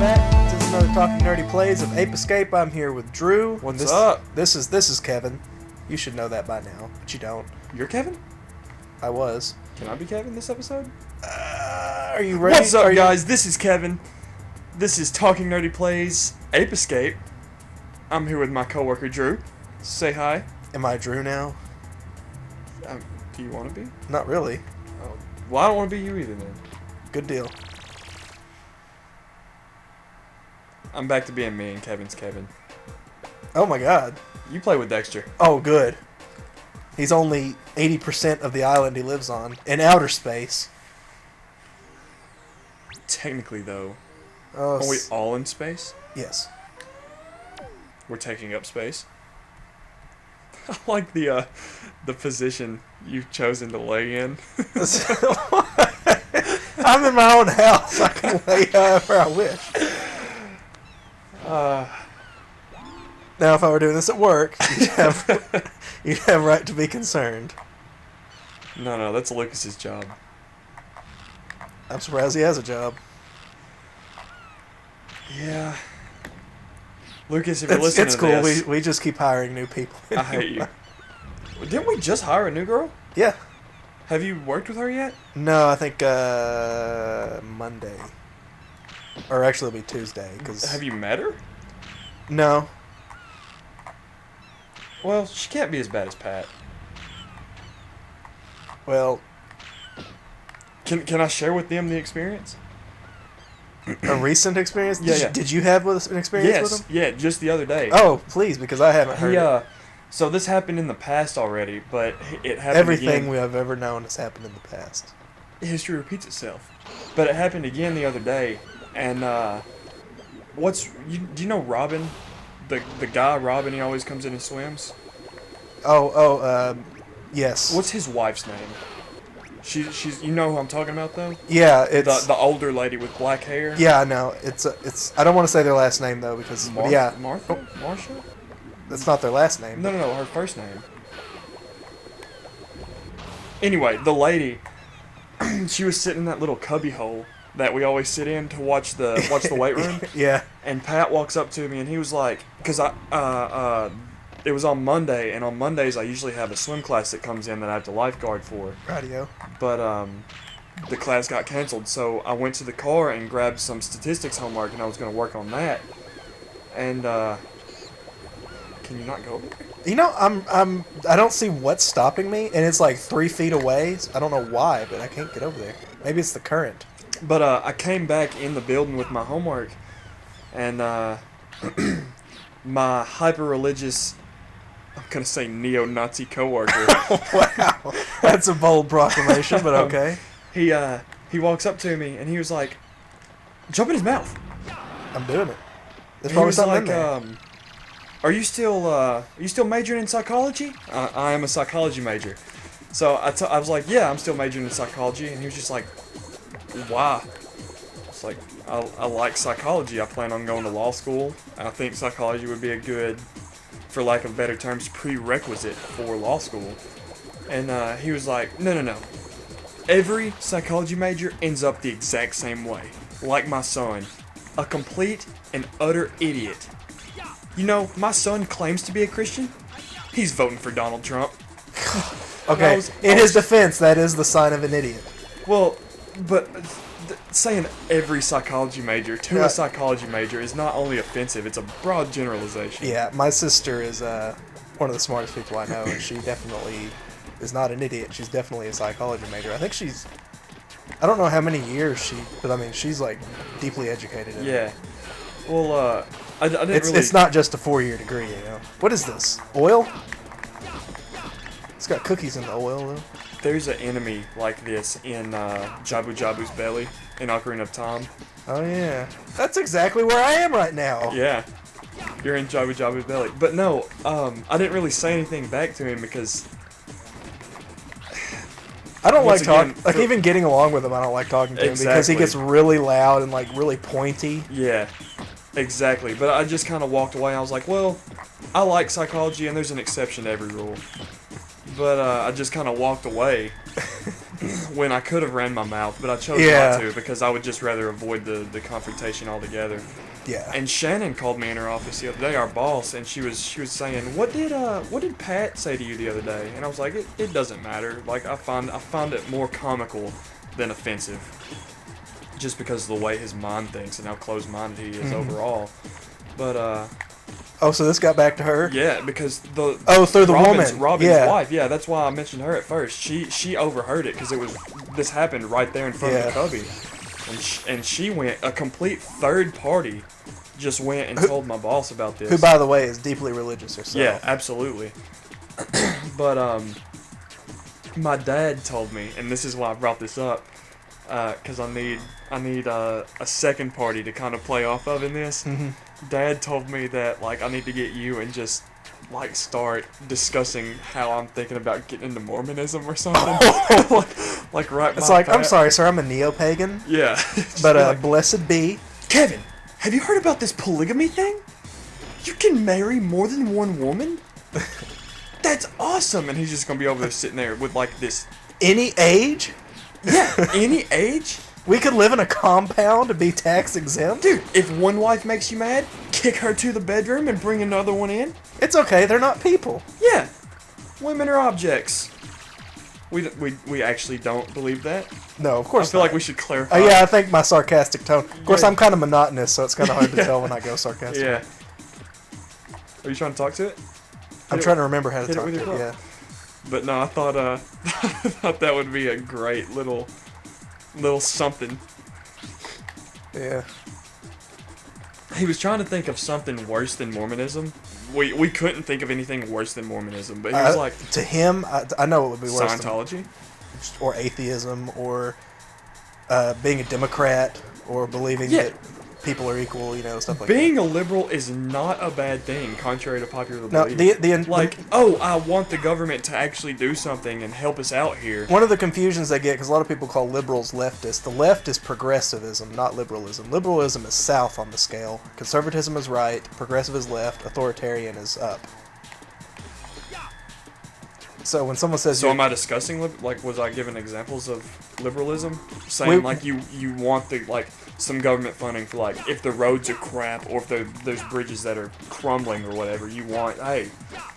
back. This is another Talking Nerdy Plays of Ape Escape. I'm here with Drew. What's up? This is Kevin. You should know that by now, but you don't. You're Kevin? I was. Can I be Kevin this episode? Are you ready? What's up, guys? This is Kevin. This is Talking Nerdy Plays Ape Escape. I'm here with my coworker Drew. Say hi. Am I Drew now? Do you want to be? Not really. Oh, well, I don't want to be you either then. Good deal. I'm back to being me and Kevin's Kevin. Oh my god. You play with Dexter. Oh, good. He's only 80% of the island he lives on, in outer space. Technically, though, Oh, are we all in space? yes. We're taking up space. I like the position you've chosen to lay in. I'm in my own house. I can lay however I wish. Now, if I were doing this at work, you'd have right to be concerned. No, that's Lucas's job. I'm surprised he has a job. Yeah. Lucas, if you're listening It's to cool. this, We just keep hiring new people. I hate you. Didn't we just hire a new girl? Yeah. Have you worked with her yet? No, I think Monday. Or actually, it'll be Tuesday. Have you met her? No. Well, she can't be as bad as Pat. Well, Can I share with them the experience? a recent experience? Yeah. Did you have an experience with him? Yeah, just the other day. Oh, please, because I haven't heard it. So this happened in the past already, but it happened Everything again. we have ever known has happened in the past. History repeats itself. But it happened again the other day, and do you know Robin? The guy Robin, he always comes in and swims. Yes. What's his wife's name? She's you know who I'm talking about though? Yeah, it's The older lady with black hair. Yeah, I know. It's I don't want to say their last name though because yeah, Martha? Marsha? that's not their last name. No, her first name. Anyway, the lady, she was sitting in that little cubby hole that we always sit in to watch the weight room. Yeah. And Pat walks up to me and he was like, because it was on Monday, and on Mondays I usually have a swim class that comes in that I have to lifeguard for. Radio. But the class got canceled, so I went to the car and grabbed some statistics homework, and I was going to work on that. And can you not go over there? You know, I don't see what's stopping me, and it's like 3 feet away. I don't know why, but I can't get over there. Maybe it's the current. But I came back in the building with my homework, and my hyper-religious, I'm going to say neo-Nazi coworker. Wow. That's a bold proclamation, but okay. He walks up to me, and he was like, jump in his mouth. I'm doing it. There's He probably was something like, in there. Are you still majoring in psychology? I am a psychology major. So I was like, yeah, I'm still majoring in psychology. And he was just like, why? It's like, I like psychology. I plan on going to law school. I think psychology would be a good, for lack of better terms, prerequisite for law school. And he was like, no. Every psychology major ends up the exact same way. Like my son. A complete and utter idiot. You know, my son claims to be a Christian. He's voting for Donald Trump. Okay, in his defense, that is the sign of an idiot. Well, but saying every psychology major to a psychology major is not only offensive, it's a broad generalization. Yeah, my sister is one of the smartest people I know, and she definitely is not an idiot. She's definitely a psychology major. I think I don't know how many years but I mean, she's like deeply educated in it. Yeah. Well, I didn't really... It's not just a 4-year degree, you know. What is this? Oil? It's got cookies in the oil, though. There's an enemy like this in Jabu Jabu's belly in Ocarina of Time. Oh, yeah. That's exactly where I am right now. Yeah. You're in Jabu Jabu's belly. But no, I didn't really say anything back to him because... I don't like talking... again, Like, even getting along with him, I don't like talking to him because he Exactly. gets really loud and, like, really pointy. Yeah. Exactly. But I just kind of walked away. I was like, well, I like psychology and there's an exception to every rule. But I just kind of walked away. when I could have ran my mouth, but I chose Yeah. not to because I would just rather avoid the confrontation altogether. Yeah. And Shannon called me in her office the other day, our boss, and she was saying, what did Pat say to you the other day? And I was like, it doesn't matter. Like I found it more comical than offensive, just because of the way his mind thinks and how closed-minded he is overall. But Oh, so this got back to her? yeah, because through the woman. Robin's Yeah. wife. Yeah, that's why I mentioned her at first. She overheard it because this happened right there in front of the cubby, and she went, a complete third party just went and told my boss about this. Who, by the way, is deeply religious herself. Yeah, absolutely. But my dad told me, and this is why I brought this up, because I need a second party to kind of play off of in this. Dad told me that like I need to get you and just like start discussing how I'm thinking about getting into Mormonism or something. like right. It's like, I'm sorry, sir, I'm a neo-pagan. Yeah. But like, blessed be. Kevin, have you heard about this polygamy thing? You can marry more than one woman? That's awesome! And he's just gonna be over there sitting there with like this. Any age? Yeah, any age? We could live in a compound and be tax exempt? Dude, if one wife makes you mad, kick her to the bedroom and bring another one in? It's okay, they're not people. Yeah. Women are objects. We actually don't believe that. No, of course I feel not. like we should clarify. Yeah, I think my sarcastic tone. Of course, Yeah. I'm kind of monotonous, so it's kind of hard to tell when I go sarcastic. Yeah. Are you trying to talk to it? I'm trying to remember how to hit it talk with to your it, yeah. But no, I thought I thought that would be a great little something. Yeah. He was trying to think of something worse than Mormonism. We couldn't think of anything worse than Mormonism, but he was like, to him, I know it would be worse Scientology? or atheism, or being a Democrat, or believing Yeah. that people are equal, stuff like Being a liberal is not a bad thing, contrary to popular that. No, belief. Like, oh, I want the government to actually do something and help us out here. one of the confusions they get, because a lot of people call liberals leftists, the left is progressivism, not liberalism. Liberalism is south on the scale. Conservatism is right, progressive is left, authoritarian is up. So when someone says... So am I discussing, was I giving examples of liberalism? Saying, you want some government funding for, if the roads are crap, or if there's bridges that are crumbling or whatever, you want, hey,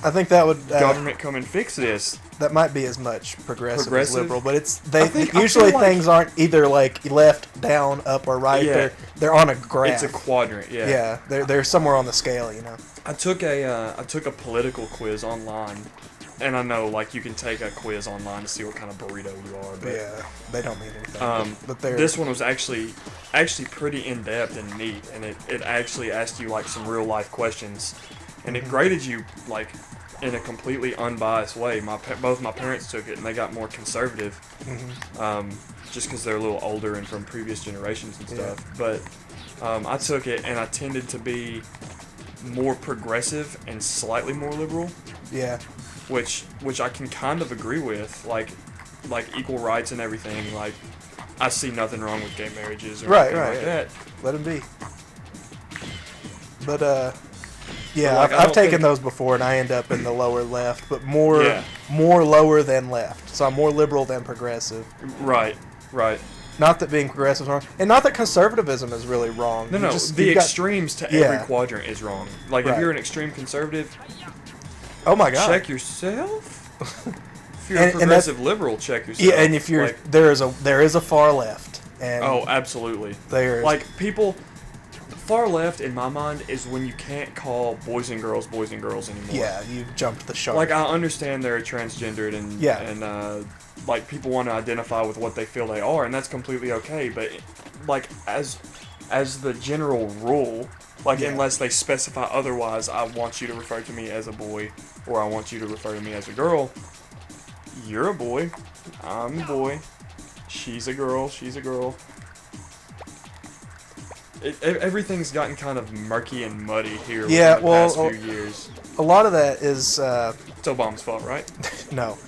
I think that would... government come and fix this. That might be as much progressive as liberal, but I usually feel like things aren't either left, down, up, or right. Yeah. They're on a graph. It's a quadrant, yeah. Yeah, they're somewhere on the scale, I took a political quiz online, and I know you can take a quiz online to see what kind of burrito you are. But, yeah, they don't mean anything. But this one was actually pretty in depth and neat, and it actually asked you some real life questions, and it graded you in a completely unbiased way. Both my parents took it, and they got more conservative, just because they're a little older and from previous generations and stuff. Yeah. But I took it, and I tended to be more progressive and slightly more liberal. Yeah. Which I can kind of agree with, like equal rights and everything. I see nothing wrong with gay marriages or anything like that. Let them be. But yeah, But, I've taken those before, and I end up in the lower left, but more lower than left. So I'm more liberal than progressive. Right. Not that being progressive is wrong, and not that conservatism is really wrong. No, the extremes to every quadrant is wrong. If you're an extreme conservative, oh my god, check yourself. If you're a progressive liberal, check yourself. Yeah, and if you're there is a far left. And oh, absolutely. There's people. Far left in my mind is when you can't call boys and girls anymore. Yeah, you jumped the shark. I understand they're transgendered and people want to identify with what they feel they are, and that's completely okay. But as the general rule, unless they specify otherwise, I want you to refer to me as a boy, or I want you to refer to me as a girl. You're a boy. I'm a boy. She's a girl. She's a girl. Everything's gotten kind of murky and muddy here in the past few years. A lot of that is... it's Obama's fault, right? No.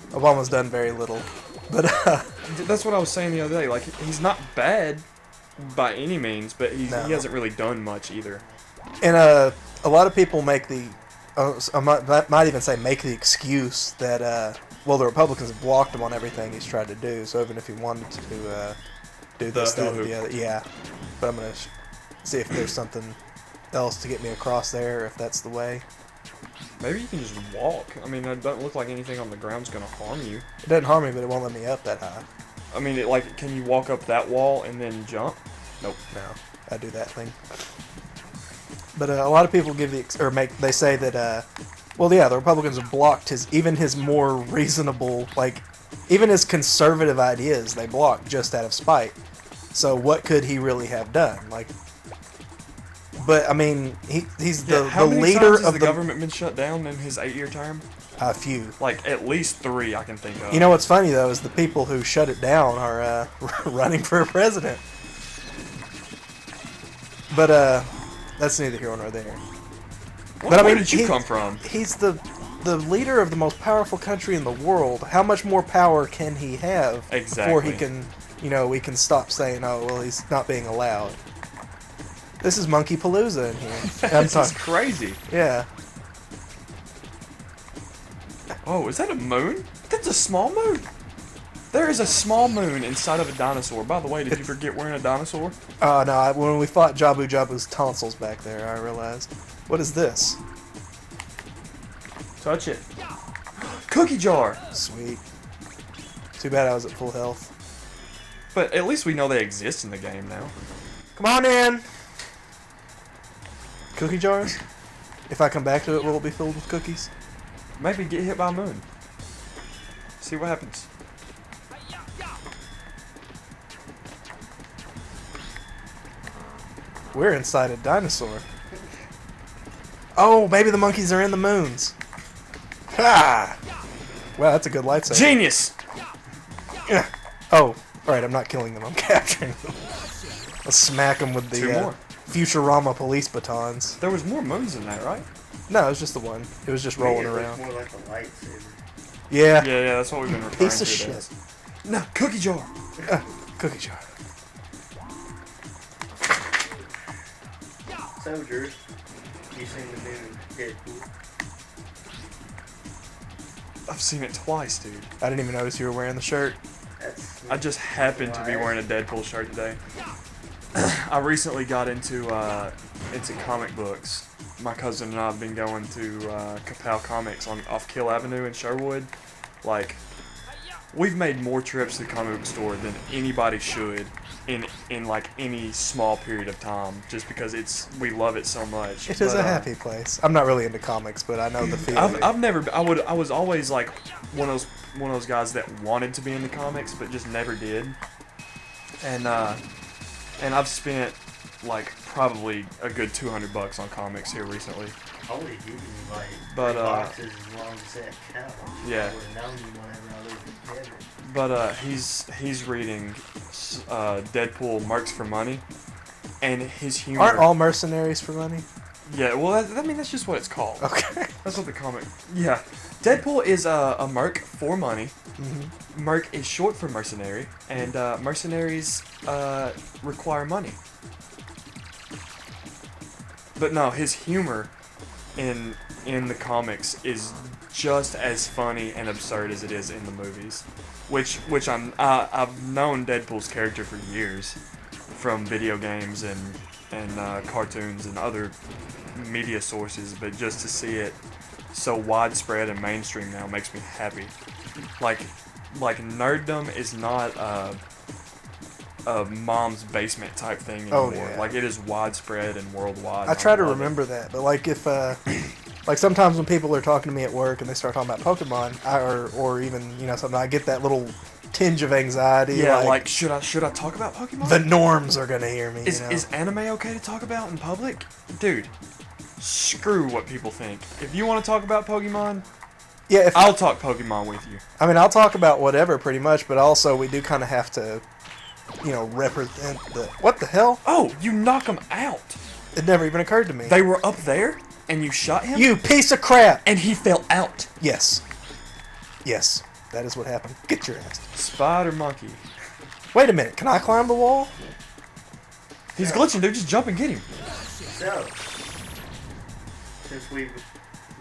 Obama's done very little. But that's what I was saying the other day. He's not bad by any means, but he hasn't really done much either. And a lot of people make the... I might even say make the excuse that well, the Republicans have blocked him on everything he's tried to do. So even if he wanted to do this, that, and the other, yeah. But I'm gonna see if there's something else to get me across there, if that's the way. Maybe you can just walk. I mean, it doesn't look like anything on the ground's gonna harm you. It doesn't harm me, but it won't let me up that high. I mean, can you walk up that wall and then jump? Nope. No, I do that thing. But a lot of people they say that, well, yeah, the Republicans have blocked even his more reasonable, even his conservative ideas, they blocked just out of spite. So what could he really have done? But I mean, he's the leader of the government been shut down in his 8-year term? A few. At least 3 I can think of. You know what's funny though is the people who shut it down are running for president. But that's neither here nor there. Where did you come from? He's the leader of the most powerful country in the world. How much more power can he have before he can, we can stop saying, oh, well, he's not being allowed. This is Monkey Palooza in here. This is crazy. Yeah. Oh, is that a moon? That's a small moon. There is a small moon inside of a dinosaur. By the way, did you forget we're in a dinosaur? Oh, no, when we fought Jabu Jabu's tonsils back there, I realized. What is this? Touch it. Cookie jar. Sweet. Too bad I was at full health. But at least we know they exist in the game now. Come on in! Cookie jars? If I come back to it, will it be filled with cookies? Maybe get hit by a moon. See what happens. We're inside a dinosaur. Oh, maybe the monkeys are in the moons. Ha! Wow, that's a good lightsaber. Genius! Oh, alright, I'm not killing them. I'm capturing them. I'll smack them with the 2 more. Futurama police batons. There was more moons than that, right? No, it was just the one. It was just rolling around. More like a lightsaber. Yeah. Yeah, that's what we've been referring Piece of to shit. it as. No, cookie jar. Cookie jar. Soldier, you seen the new Deadpool? I've seen it twice, dude. I didn't even notice you were wearing the shirt. I just happened to be wearing a Deadpool shirt today. I recently got into comic books. My cousin and I have been going to Kapow Comics off Kill Avenue in Sherwood. We've made more trips to the comic book store than anybody should in any small period of time, just because we love it so much. It is a happy place. I'm not really into comics, but I know the feeling. I was always one of those guys that wanted to be into comics but just never did. And I've spent probably a good $200 on comics here recently. Holy dude, But boxes as long as that couch. Yeah. I would have known you whenever I lived in Denver. But he's reading Deadpool Mercs for Money, and his humor. Aren't all mercenaries for money? Yeah, well, that's just what it's called. Okay. That's what the comic. Yeah, Deadpool is a merc for money. Mm-hmm. Merc is short for mercenary, and mercenaries require money. But no, his humor in the comics is just as funny and absurd as it is in the movies. Which I've known Deadpool's character for years, from video games and cartoons and other media sources, but just to see it so widespread and mainstream now makes me happy. Like nerddom is not a mom's basement type thing anymore. Oh, yeah. It is widespread and worldwide. I try to remember that, but if sometimes when people are talking to me at work and they start talking about Pokemon, or even something, I get that little tinge of anxiety. Yeah, should I talk about Pokemon? The norms are gonna hear me. Is anime okay to talk about in public? Dude, screw what people think. If you want to talk about Pokemon, yeah, I'll talk Pokemon with you. I mean, I'll talk about whatever pretty much, but also we do kind of have to, represent the. What the hell? Oh, you knock them out. It never even occurred to me. They were up there, and you shot him? You piece of crap! And he fell out. Yes. Yes, that is what happened. Get your ass. Spider monkey. Wait a minute, can I climb the wall? He's glitching, dude. Just jump and get him. So, since we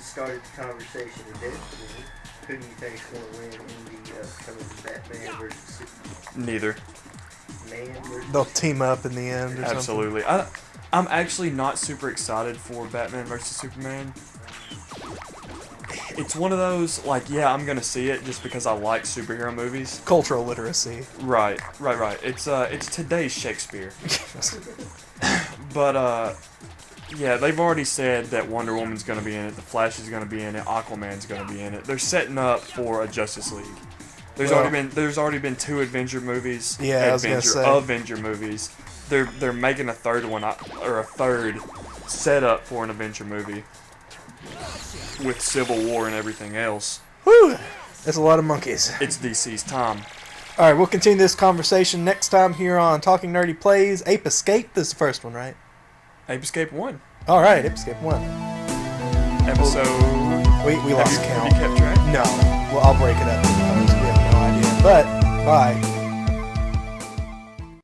started the conversation of Deadpool, Who do you think's going to win in the upcoming Batman versus Neither. Superman versus? They'll team up in the end or something. Absolutely. I'm actually not super excited for Batman versus Superman. It's one of those, like, yeah, I'm gonna see it just because I like superhero movies. Cultural literacy. Right. It's today's Shakespeare. But, yeah, they've already said that Wonder Woman's gonna be in it, The Flash is gonna be in it, Aquaman's gonna be in it. They're setting up for a Justice League. There's already been 2 Avenger movies. Yeah, I was gonna say. Avenger movies. They're making a third one, or a third setup for an Avenger movie with Civil War and everything else. Whew! That's a lot of monkeys. It's DC's time. All right, we'll continue this conversation next time here on Talking Nerdy Plays. Ape Escape. This is the first one, right? Ape Escape 1. All right, Ape Escape 1. Episode... We lost count. Have you kept track? No. Well, I'll break it up in post. We have no idea. But, bye.